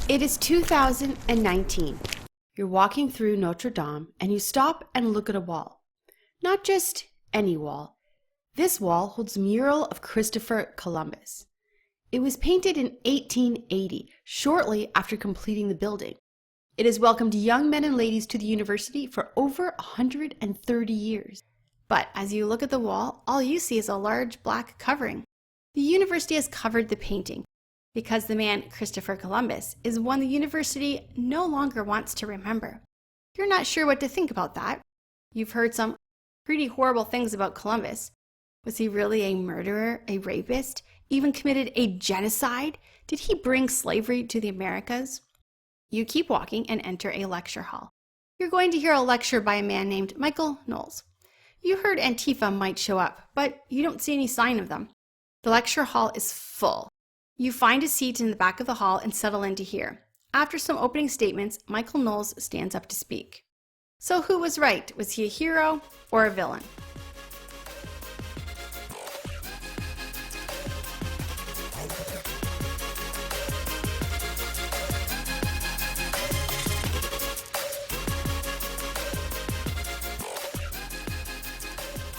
It is 2019. You're walking through Notre Dame and you stop and look at a wall. Not just any wall. This wall holds a mural of Christopher Columbus. It was painted in 1880, shortly after completing the building. It has welcomed young men and ladies to the university for over 130 years. But as you look at the wall, all you see is a large black covering. The university has covered the painting because the man Christopher Columbus is one the university no longer wants to remember. You're not sure what to think about that. You've heard some pretty horrible things about Columbus. Was he really a murderer, a rapist, even committed a genocide? Did he bring slavery to the Americas? You keep walking and enter a lecture hall. You're going to hear a lecture by a man named Michael Knowles. You heard Antifa might show up, but you don't see any sign of them. The lecture hall is full. You find a seat in the back of the hall and settle in to hear. After some opening statements, Michael Knowles stands up to speak. So who was right? Was he a hero or a villain?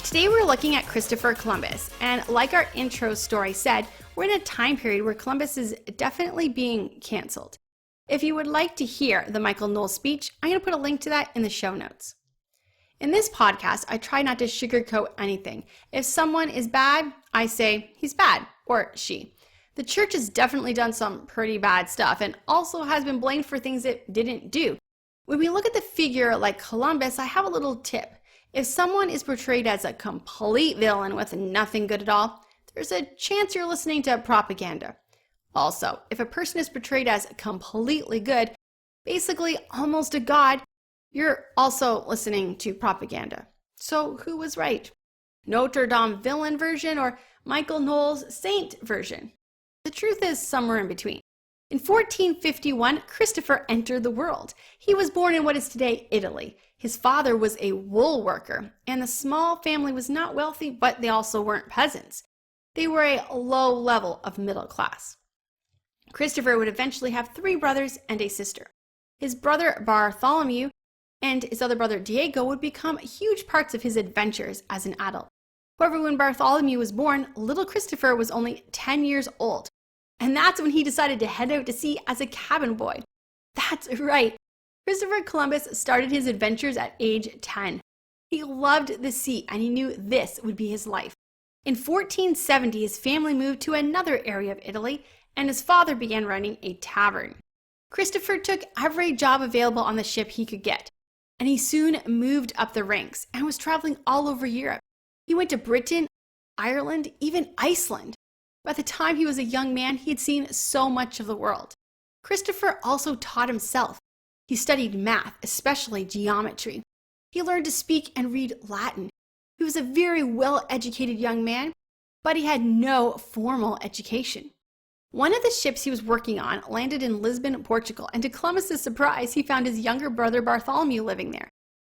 Today we're looking at Christopher Columbus, and like our intro story said, we're in a time period where Columbus is definitely being canceled. If you would like to hear the Michael Knowles speech, I'm going to put a link to that in the show notes. In this podcast, I try not to sugarcoat anything. If someone is bad, I say he's bad, or she. The church has definitely done some pretty bad stuff and also has been blamed for things it didn't do. When we look at the figure like Columbus, I have a little tip. If someone is portrayed as a complete villain with nothing good at all, there's a chance you're listening to propaganda. Also, if a person is portrayed as completely good, basically almost a god, you're also listening to propaganda. So who was right? Notre Dame villain version or Michael Knowles saint version? The truth is somewhere in between. In 1451, Christopher entered the world. He was born in what is today Italy. His father was a wool worker, and the small family was not wealthy, but they also weren't peasants. They were a low level of middle class. Christopher would eventually have 3 brothers and a sister. His brother Bartholomew and his other brother Diego would become huge parts of his adventures as an adult. However, when Bartholomew was born, little Christopher was only 10 years old. And that's when he decided to head out to sea as a cabin boy. That's right. Christopher Columbus started his adventures at age 10. He loved the sea and he knew this would be his life. In 1470, his family moved to another area of Italy and his father began running a tavern. Christopher took every job available on the ship he could get, and he soon moved up the ranks and was traveling all over Europe. He went to Britain, Ireland, even Iceland. By the time he was a young man, he had seen so much of the world. Christopher also taught himself. He studied math, especially geometry. He learned to speak and read Latin. He was a very well-educated young man, but he had no formal education. One of the ships he was working on landed in Lisbon, Portugal, and to Columbus's surprise, he found his younger brother Bartholomew living there.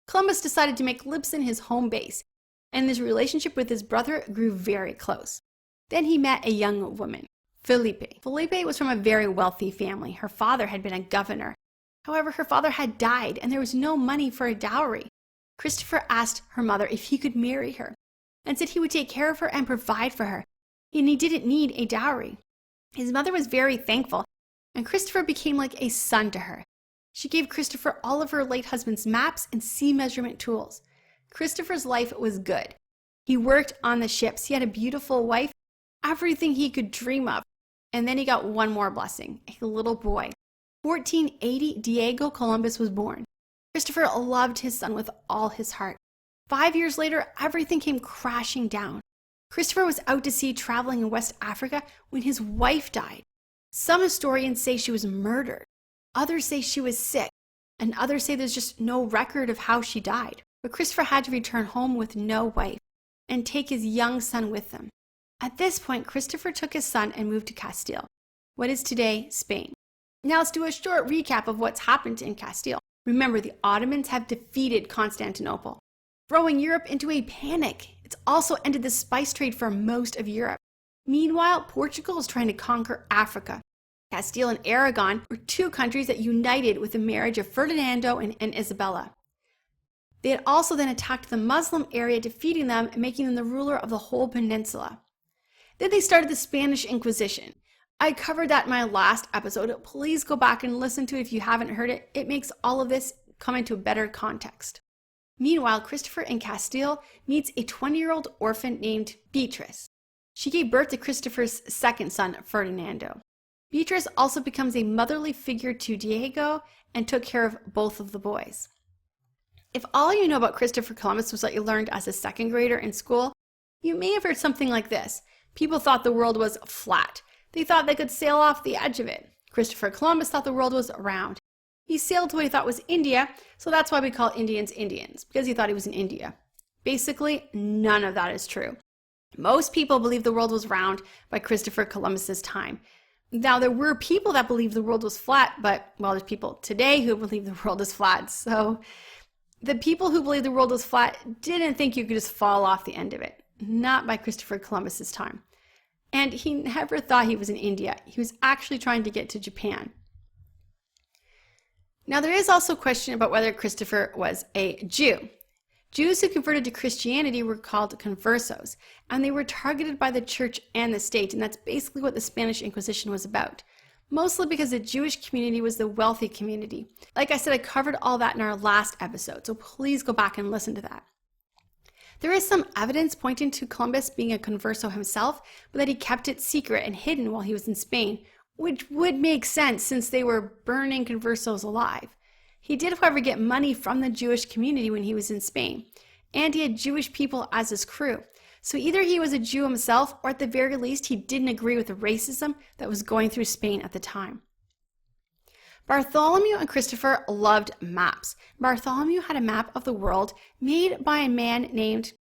Columbus decided to make Lisbon his home base, and his relationship with his brother grew very close. Then he met a young woman, Felipe. Felipe was from a very wealthy family. Her father had been a governor. However, her father had died, and there was no money for a dowry. Christopher asked her mother if he could marry her, and said he would take care of her and provide for her, and he didn't need a dowry. His mother was very thankful, and Christopher became like a son to her. She gave Christopher all of her late husband's maps and sea measurement tools. Christopher's life was good. He worked on the ships. He had a beautiful wife, everything he could dream of. And then he got one more blessing, a little boy. 1480, Diego Columbus was born. Christopher loved his son with all his heart. 5 years later, everything came crashing down. Christopher was out to sea traveling in West Africa when his wife died. Some historians say she was murdered. Others say she was sick. And others say there's just no record of how she died. But Christopher had to return home with no wife and take his young son with him. At this point, Christopher took his son and moved to Castile, what is today Spain. Now let's do a short recap of what's happened in Castile. Remember, the Ottomans have defeated Constantinople, throwing Europe into a panic. It's also ended the spice trade for most of Europe. Meanwhile, Portugal is trying to conquer Africa. Castile and Aragon were two countries that united with the marriage of Ferdinando and Isabella. They had also then attacked the Muslim area, defeating them and making them the ruler of the whole peninsula. Then they started the Spanish Inquisition. I covered that in my last episode. Please go back and listen to it if you haven't heard it. It makes all of this come into a better context. Meanwhile, Christopher in Castile meets a 20-year-old orphan named Beatrice. She gave birth to Christopher's second son, Ferdinando. Beatrice also becomes a motherly figure to Diego and took care of both of the boys. If all you know about Christopher Columbus was what you learned as a second grader in school, you may have heard something like this. People thought the world was flat. They thought they could sail off the edge of it. Christopher Columbus thought the world was round. He sailed to what he thought was India, so that's why we call Indians Indians, because he thought he was in India. Basically, none of that is true. Most people believed the world was round by Christopher Columbus's time. Now, there were people that believed the world was flat, but, well, there's people today who believe the world is flat. So the people who believed the world was flat didn't think you could just fall off the end of it. Not by Christopher Columbus's time. And he never thought he was in India. He was actually trying to get to Japan. Now, there is also a question about whether Christopher was a Jew. Jews who converted to Christianity were called conversos, and they were targeted by the church and the state, and that's basically what the Spanish Inquisition was about. Mostly because the Jewish community was the wealthy community. Like I said, I covered all that in our last episode, so please go back and listen to that. There is some evidence pointing to Columbus being a converso himself, but that he kept it secret and hidden while he was in Spain, which would make sense since they were burning conversos alive. He did, however, get money from the Jewish community when he was in Spain, and he had Jewish people as his crew. So either he was a Jew himself, or at the very least, he didn't agree with the racism that was going through Spain at the time. Bartholomew and Christopher loved maps. Bartholomew had a map of the world made by a man named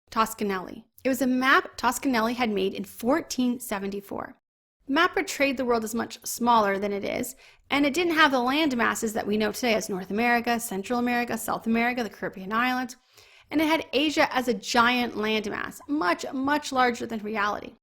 Toscanelli. It was a map Toscanelli had made in 1474. The map portrayed the world as much smaller than it is, and it didn't have the land masses that we know today as North America, Central America, South America, the Caribbean islands, and it had Asia as a giant landmass, much, much larger than reality.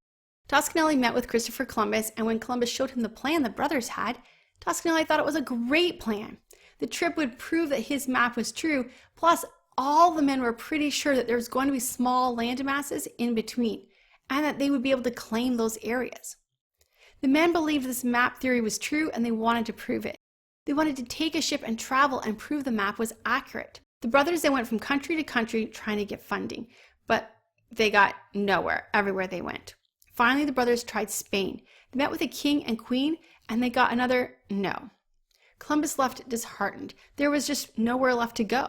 Toscanelli met with Christopher Columbus, and when Columbus showed him the plan the brothers had, Toscanelli thought it was a great plan. The trip would prove that his map was true, plus all the men were pretty sure that there was going to be small land masses in between, and that they would be able to claim those areas. The men believed this map theory was true, and they wanted to prove it. They wanted to take a ship and travel and prove the map was accurate. The brothers then went from country to country trying to get funding, but they got nowhere everywhere they went. Finally, the brothers tried Spain. They met with the king and queen, and they got another no. Columbus left disheartened. There was just nowhere left to go.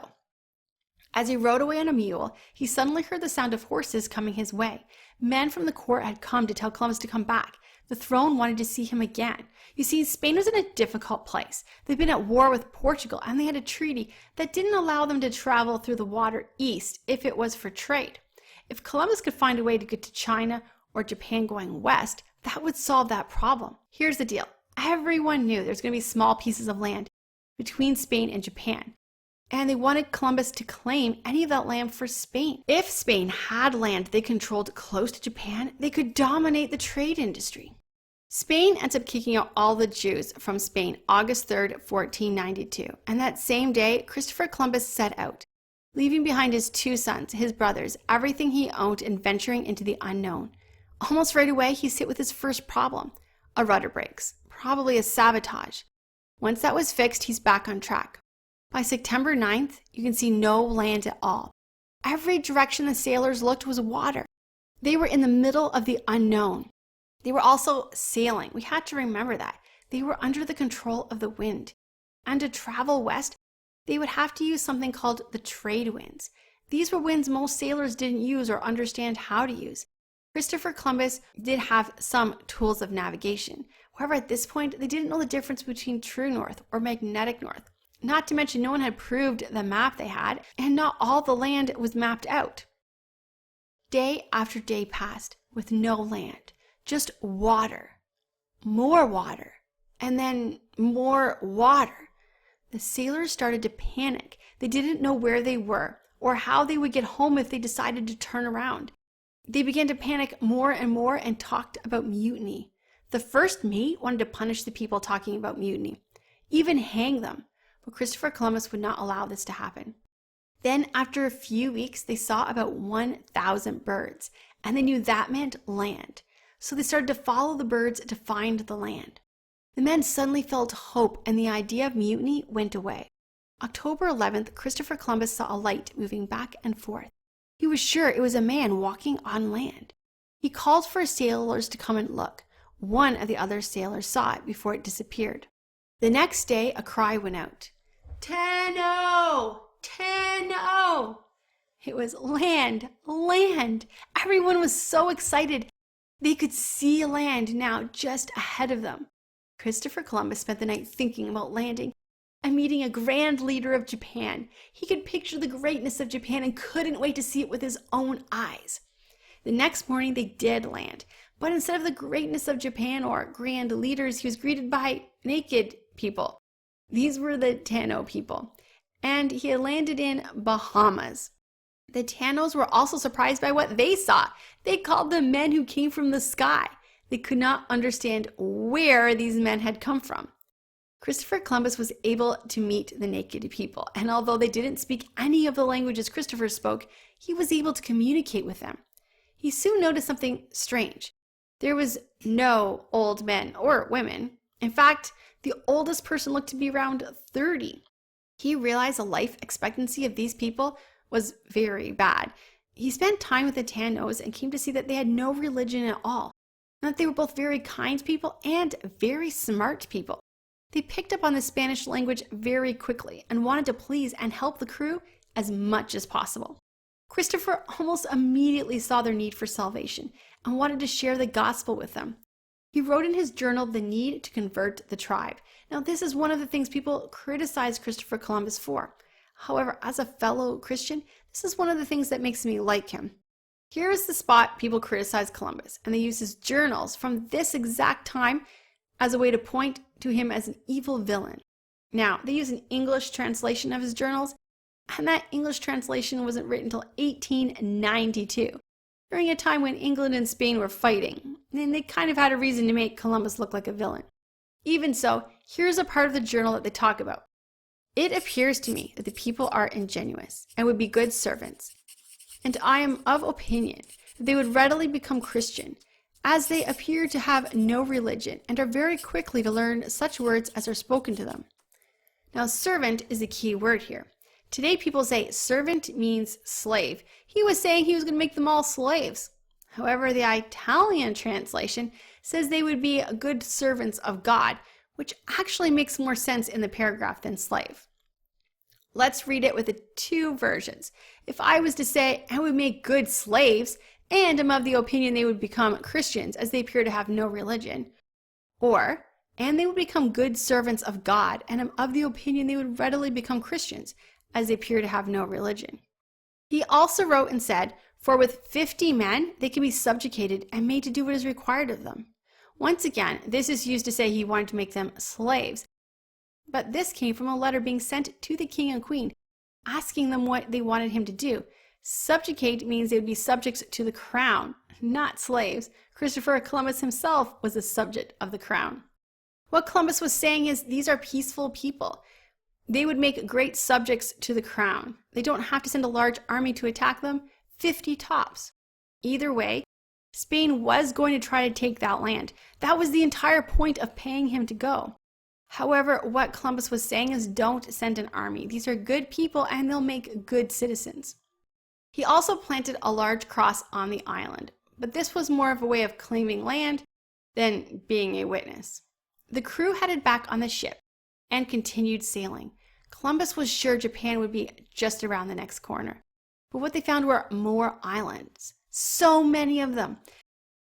As he rode away on a mule, he suddenly heard the sound of horses coming his way. Men from the court had come to tell Columbus to come back. The throne wanted to see him again. You see, Spain was in a difficult place. They'd been at war with Portugal, and they had a treaty that didn't allow them to travel through the water east if it was for trade. If Columbus could find a way to get to China or Japan going west, that would solve that problem. Here's the deal. Everyone knew there's going to be small pieces of land between Spain and Japan, and they wanted Columbus to claim any of that land for Spain. If Spain had land they controlled close to Japan, they could dominate the trade industry. Spain ends up kicking out all the Jews from Spain August 3rd, 1492, and that same day, Christopher Columbus set out, leaving behind his two sons, his brothers, everything he owned, and venturing into the unknown. Almost right away, he's hit with his first problem. A rudder breaks, probably a sabotage. Once that was fixed, he's back on track. By September 9th, you can see no land at all. Every direction the sailors looked was water. They were in the middle of the unknown. They were also sailing. We had to remember that. They were under the control of the wind. And to travel west, they would have to use something called the trade winds. These were winds most sailors didn't use or understand how to use. Christopher Columbus did have some tools of navigation. However, at this point, they didn't know the difference between true north or magnetic north. Not to mention, no one had proved the map they had, and not all the land was mapped out. Day after day passed with no land, just water, more water, and then more water. The sailors started to panic. They didn't know where they were or how they would get home if they decided to turn around. They began to panic more and more and talked about mutiny. The first mate wanted to punish the people talking about mutiny, even hang them, but Christopher Columbus would not allow this to happen. Then, after a few weeks, they saw about 1,000 birds, and they knew that meant land. So they started to follow the birds to find the land. The men suddenly felt hope, and the idea of mutiny went away. October 11th, Christopher Columbus saw a light moving back and forth. He was sure it was a man walking on land. He called for sailors to come and look. One of the other sailors saw it before it disappeared. The next day, a cry went out. 10-0! 10-0! It was land, land. Everyone was so excited. They could see land now just ahead of them. Christopher Columbus spent the night thinking about landing and meeting a grand leader of Japan. He could picture the greatness of Japan and couldn't wait to see it with his own eyes. The next morning they did land, but instead of the greatness of Japan or grand leaders, he was greeted by naked people. These were the Tano people, and he had landed in Bahamas. The Tanos were also surprised by what they saw. They called them men who came from the sky. They could not understand where these men had come from. Christopher Columbus was able to meet the naked people, and although they didn't speak any of the languages Christopher spoke, he was able to communicate with them. He soon noticed something strange. There was no old men or women. In fact, the oldest person looked to be around 30. He realized the life expectancy of these people was very bad. He spent time with the Tanos and came to see that they had no religion at all, and that they were both very kind people and very smart people. They picked up on the Spanish language very quickly and wanted to please and help the crew as much as possible. Christopher almost immediately saw their need for salvation and wanted to share the gospel with them. He wrote in his journal the need to convert the tribe. Now, this is one of the things people criticize Christopher Columbus for. However, as a fellow Christian, this is one of the things that makes me like him. Here is the spot people criticize Columbus, and they use his journals from this exact time as a way to point to him as an evil villain. Now, they use an English translation of his journals, and that English translation wasn't written until 1892, during a time when England and Spain were fighting, and they kind of had a reason to make Columbus look like a villain. Even so, here's a part of the journal that they talk about. It appears to me that the people are ingenuous and would be good servants, and I am of opinion that they would readily become Christian, as they appear to have no religion and are very quickly to learn such words as are spoken to them. Now, servant is a key word here. Today people say servant means slave. He was saying he was going to make them all slaves. However, the Italian translation says they would be good servants of God, which actually makes more sense in the paragraph than slave. Let's read it with the two versions. If I was to say, I would make good slaves, and am of the opinion they would become Christians, as they appear to have no religion, or, and they would become good servants of God, and am of the opinion they would readily become Christians, as they appear to have no religion. He also wrote and said, for with 50 men they can be subjugated and made to do what is required of them. Once again, this is used to say he wanted to make them slaves, but this came from a letter being sent to the king and queen, asking them what they wanted him to do. Subjugate means they would be subjects to the crown, not slaves. Christopher Columbus himself was a subject of the crown. What Columbus was saying is these are peaceful people. They would make great subjects to the crown. They don't have to send a large army to attack them, 50 tops. Either way, Spain was going to try to take that land. That was the entire point of paying him to go. However, what Columbus was saying is don't send an army. These are good people and they'll make good citizens. He also planted a large cross on the island, but this was more of a way of claiming land than being a witness. The crew headed back on the ship and continued sailing. Columbus was sure Japan would be just around the next corner, but what they found were more islands, so many of them.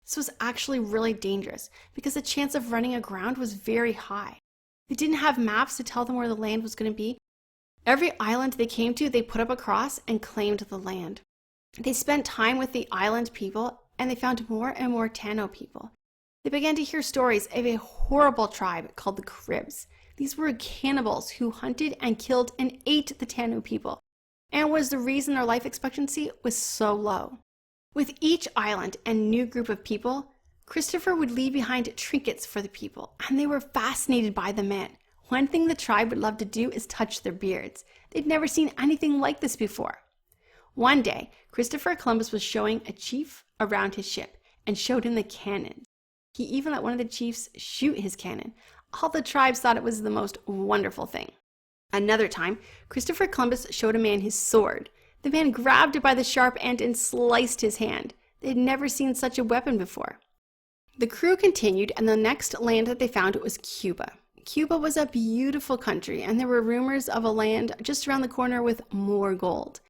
This was actually really dangerous because the chance of running aground was very high. They didn't have maps to tell them where the land was going to be. Every island they came to, they put up a cross and claimed the land. They spent time with the island people, and they found more and more Tano people. They began to hear stories of a horrible tribe called the Cribs. These were cannibals who hunted and killed and ate the Tano people, and was the reason their life expectancy was so low. With each island and new group of people, Christopher would leave behind trinkets for the people, and they were fascinated by the man. One thing the tribe would love to do is touch their beards. They'd never seen anything like this before. One day, Christopher Columbus was showing a chief around his ship and showed him the cannons. He even let one of the chiefs shoot his cannon. All the tribes thought it was the most wonderful thing. Another time, Christopher Columbus showed a man his sword. The man grabbed it by the sharp end and sliced his hand. They had never seen such a weapon before. The crew continued, and the next land that they found was Cuba. Cuba was a beautiful country, and there were rumors of a land just around the corner with more gold.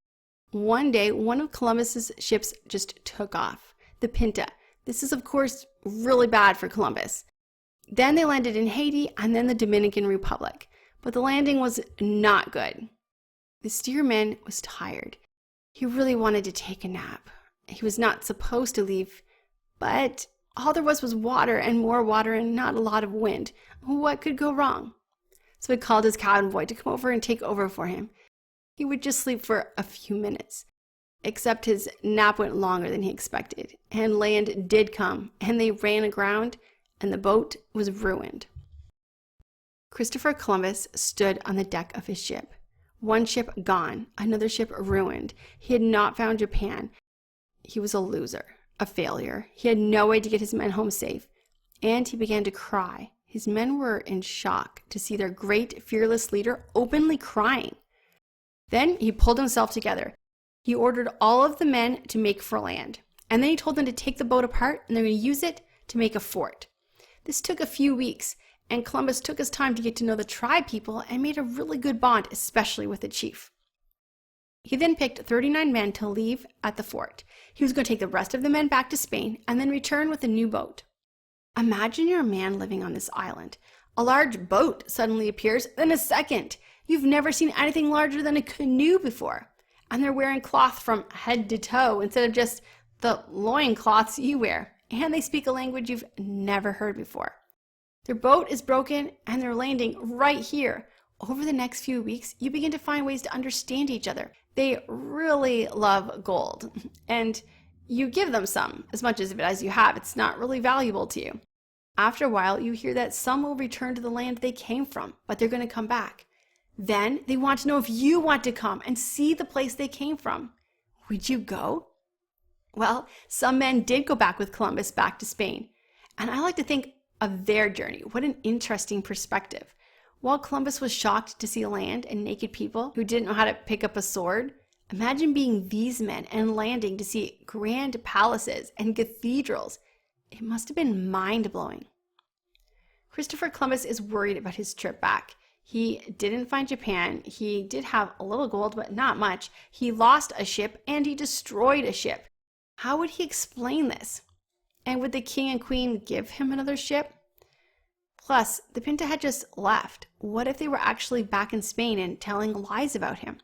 One day, one of Columbus's ships just took off, the Pinta. This is, of course, really bad for Columbus. Then they landed in Haiti and then the Dominican Republic, but the landing was not good. The steersman was tired. He really wanted to take a nap. He was not supposed to leave, but all there was water and more water and not a lot of wind. What could go wrong? So he called his cabin boy to come over and take over for him. He would just sleep for a few minutes, except his nap went longer than he expected, and land did come, and they ran aground, and the boat was ruined. Christopher Columbus stood on the deck of his ship. One ship gone, another ship ruined. He had not found Japan. He was a loser, a failure. He had no way to get his men home safe, and he began to cry. His men were in shock to see their great, fearless leader openly crying. Then he pulled himself together. He ordered all of the men to make for land, and then he told them to take the boat apart and they're going to use it to make a fort. This took a few weeks, and Columbus took his time to get to know the tribe people and made a really good bond, especially with the chief. He then picked 39 men to leave at the fort. He was going to take the rest of the men back to Spain and then return with a new boat. Imagine you're a man living on this island. A large boat suddenly appears, then a second. You've never seen anything larger than a canoe before. And they're wearing cloth from head to toe instead of just the loincloths you wear. And they speak a language you've never heard before. Their boat is broken and they're landing right here. Over the next few weeks, you begin to find ways to understand each other. They really love gold, and you give them some, as much of it as you have. It's not really valuable to you. After a while, you hear that some will return to the land they came from, but they're going to come back. Then they want to know if you want to come and see the place they came from. Would you go? Well, some men did go back with Columbus back to Spain, and I like to think of their journey. What an interesting perspective. While Columbus was shocked to see land and naked people who didn't know how to pick up a sword, imagine being these men and landing to see grand palaces and cathedrals. It must have been mind-blowing. Christopher Columbus is worried about his trip back. He didn't find Japan. He did have a little gold, but not much. He lost a ship and he destroyed a ship. How would he explain this? And would the king and queen give him another ship? Plus, the Pinta had just left. What if they were actually back in Spain and telling lies about him?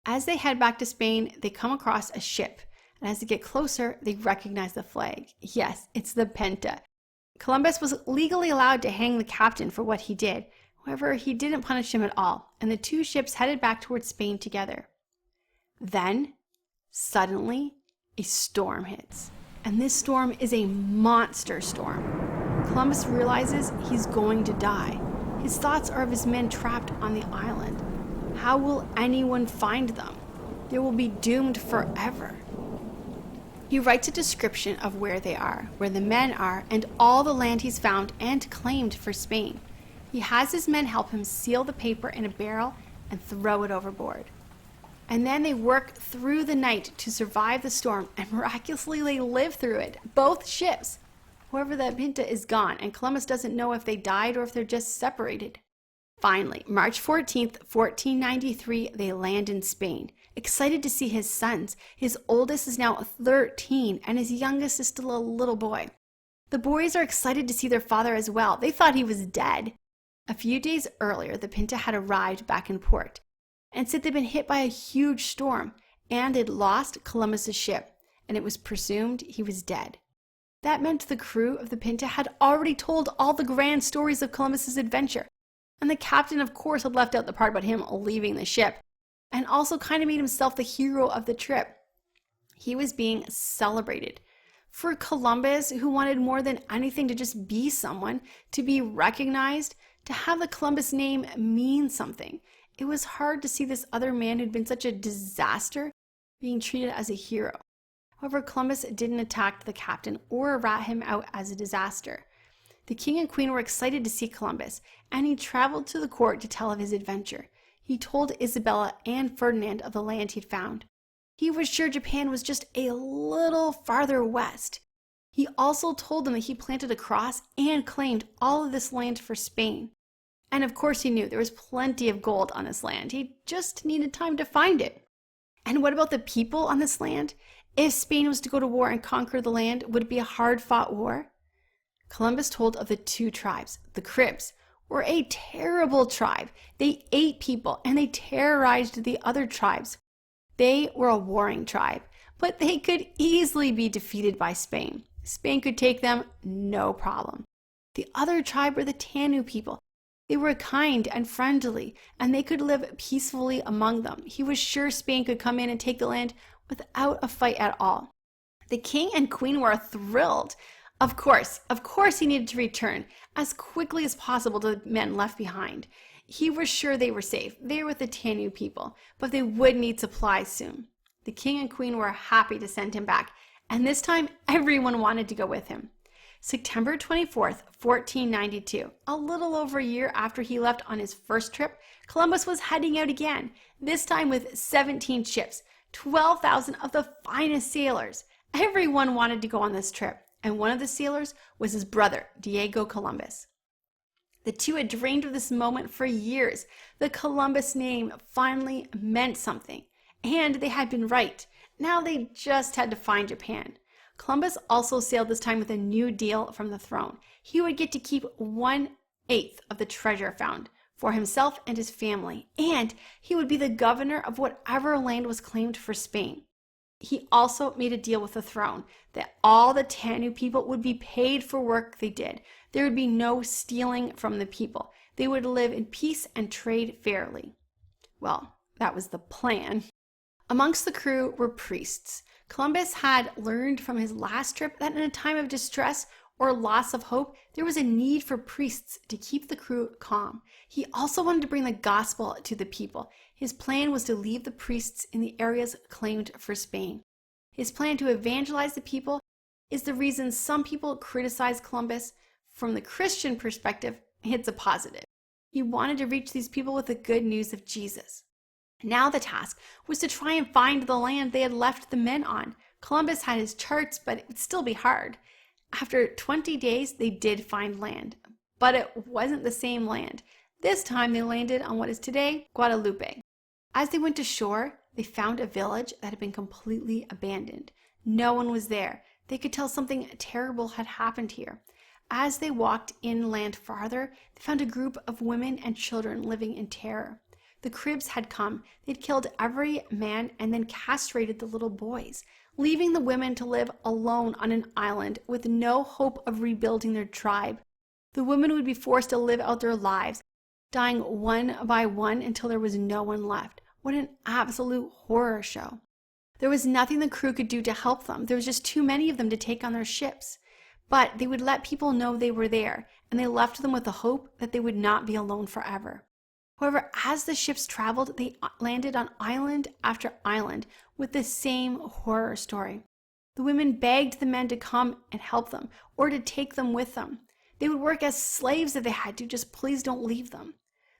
As they head back to Spain, they come across a ship. And as they get closer, they recognize the flag. Yes, it's the Pinta. Columbus was legally allowed to hang the captain for what he did. However, he didn't punish him at all, and the two ships headed back towards Spain together. Then, suddenly, a storm hits. And this storm is a monster storm. Columbus realizes he's going to die. His thoughts are of his men trapped on the island. How will anyone find them? They will be doomed forever. He writes a description of where they are, where the men are, and all the land he's found and claimed for Spain. He has his men help him seal the paper in a barrel and throw it overboard. And then they work through the night to survive the storm, and miraculously they live through it, both ships. However, the Pinta is gone, and Columbus doesn't know if they died or if they're just separated. Finally, March 14th, 1493, they land in Spain, excited to see his sons. His oldest is now 13, and his youngest is still a little boy. The boys are excited to see their father as well. They thought he was dead. A few days earlier, the Pinta had arrived back in port, and said they'd been hit by a huge storm, and they'd lost Columbus's ship, and it was presumed he was dead. That meant the crew of the Pinta had already told all the grand stories of Columbus's adventure, and the captain, of course, had left out the part about him leaving the ship, and also kind of made himself the hero of the trip. He was being celebrated. For Columbus, who wanted more than anything to just be someone, to be recognized, to have the Columbus name mean something, it was hard to see this other man who'd been such a disaster being treated as a hero. However, Columbus didn't attack the captain or rat him out as a disaster. The king and queen were excited to see Columbus, and he traveled to the court to tell of his adventure. He told Isabella and Ferdinand of the land he'd found. He was sure Japan was just a little farther west. He also told them that he planted a cross and claimed all of this land for Spain. And of course he knew there was plenty of gold on this land. He just needed time to find it. And what about the people on this land? If Spain was to go to war and conquer the land, would it be a hard-fought war? Columbus told of the two tribes. The Cribs were a terrible tribe. They ate people and they terrorized the other tribes. They were a warring tribe, but they could easily be defeated by Spain. Spain could take them, no problem. The other tribe were the Tanu people. They were kind and friendly, and they could live peacefully among them. He was sure Spain could come in and take the land without a fight at all. The king and queen were thrilled. Of course, he needed to return as quickly as possible to the men left behind. He was sure they were safe. They were with the Tanu people, but they would need supplies soon. The king and queen were happy to send him back, and this time everyone wanted to go with him. September 24th, 1492, a little over a year after he left on his first trip, Columbus was heading out again, this time with 17 ships, 12,000 of the finest sailors. Everyone wanted to go on this trip, and one of the sailors was his brother, Diego Columbus. The two had dreamed of this moment for years. The Columbus name finally meant something, and they had been right. Now they just had to find Japan. Columbus also sailed this time with a new deal from the throne. He would get to keep 1/8 of the treasure found for himself and his family, and he would be the governor of whatever land was claimed for Spain. He also made a deal with the throne that all the Tanu people would be paid for work they did. There would be no stealing from the people. They would live in peace and trade fairly. Well, that was the plan. Amongst the crew were priests. Columbus had learned from his last trip that in a time of distress or loss of hope, there was a need for priests to keep the crew calm. He also wanted to bring the gospel to the people. His plan was to leave the priests in the areas claimed for Spain. His plan to evangelize the people is the reason some people criticize Columbus. From the Christian perspective, it's a positive. He wanted to reach these people with the good news of Jesus. Now the task was to try and find the land they had left the men on. Columbus had his charts, but it would still be hard. After 20 days, they did find land, but it wasn't the same land. This time they landed on what is today Guadalupe. As they went ashore, they found a village that had been completely abandoned. No one was there. They could tell something terrible had happened here. As they walked inland farther, they found a group of women and children living in terror. The Cribs had come. They'd killed every man and then castrated the little boys, leaving the women to live alone on an island with no hope of rebuilding their tribe. The women would be forced to live out their lives, dying one by one until there was no one left. What an absolute horror show. There was nothing the crew could do to help them. There was just too many of them to take on their ships. But they would let people know they were there, and they left them with the hope that they would not be alone forever. However, as the ships traveled, they landed on island after island with the same horror story. The women begged the men to come and help them or to take them with them. They would work as slaves if they had to, just please don't leave them.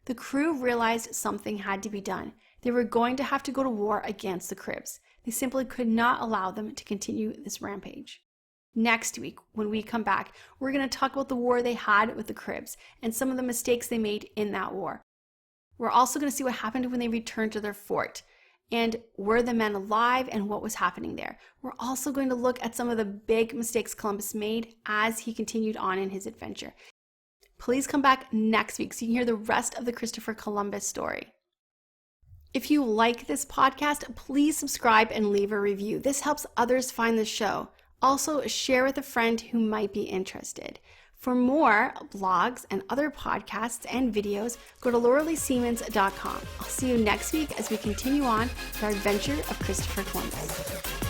The crew realized something had to be done. They were going to have to go to war against the Cribs. They simply could not allow them to continue this rampage. Next week, when we come back, we're going to talk about the war they had with the Cribs and some of the mistakes they made in that war. We're also going to see what happened when they returned to their fort, and were the men alive and what was happening there. We're also going to look at some of the big mistakes Columbus made as he continued on in his adventure. Please come back next week so you can hear the rest of the Christopher Columbus story. If you like this podcast, please subscribe and leave a review. This helps others find the show. Also, share with a friend who might be interested. For more blogs and other podcasts and videos, go to lauraleesiemens.com. I'll see you next week as we continue on with our adventure of Christopher Columbus.